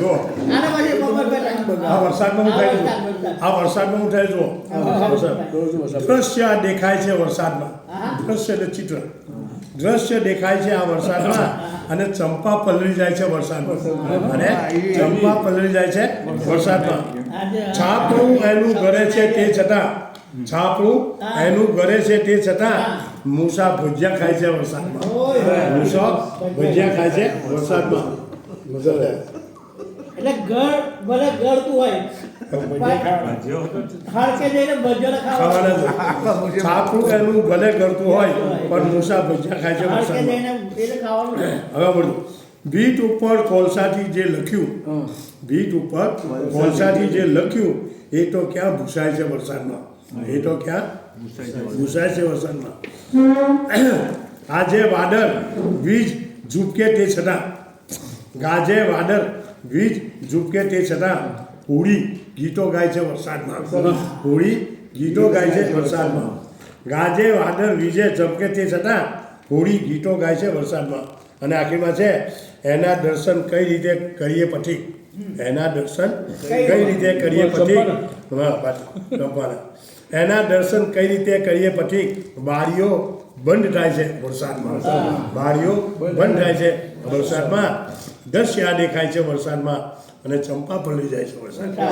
જો આ વરસાદમાં હું થાય જો દ્રશ્ય આ દેખાય છે વરસાદમાં. દ્રશ્ય એટલે ચિત્ર. દ્રશ્ય દેખાય છે આ વરસાદમાં અને ચંપા પલળી જાય છે વરસાદમાં. અને ચંપા પલળી જાય છે વરસાદમાં. છાપરું એનું ઘરે છે તે છતાં મૂસા ભજીયા ખાય છે વરસાદમાં. મૂસા ભજીયા ખાય છે વરસાદમાં. એટલે ઘર ભલે ગળતું હોય છાપરું એનું ભલે કરતું હોય પણ મૂસા ભજીયા ખાય છે વરસાદમાં. હવે બોલો, ભીત ઉપર કોલસાથી જે લખ્યું એ તો ક્યાં ભૂસાય છે વરસાદમાં. ભૂસાય છે વરસાદમાં. આજે વાદળ વીજ ઝૂપકે તે છતાં હોળી ગીતો ગાય છે વરસાદમાં. ગાજે વાદળ વીજે ઝબકે તે છતાં હોળી ગીતો ગાય છે વરસાદમાં. અને આખીમાં છે એના દર્શન કઈ રીતે કરીએ પછી. એના દર્શન કઈ રીતે કરીએ પછી બારીઓ બંધ થાય છે વરસાદમાં. દ્રશ્ય દેખાય છે વરસાદમાં અને ચંપા પલળી જાય છે વરસાદમાં.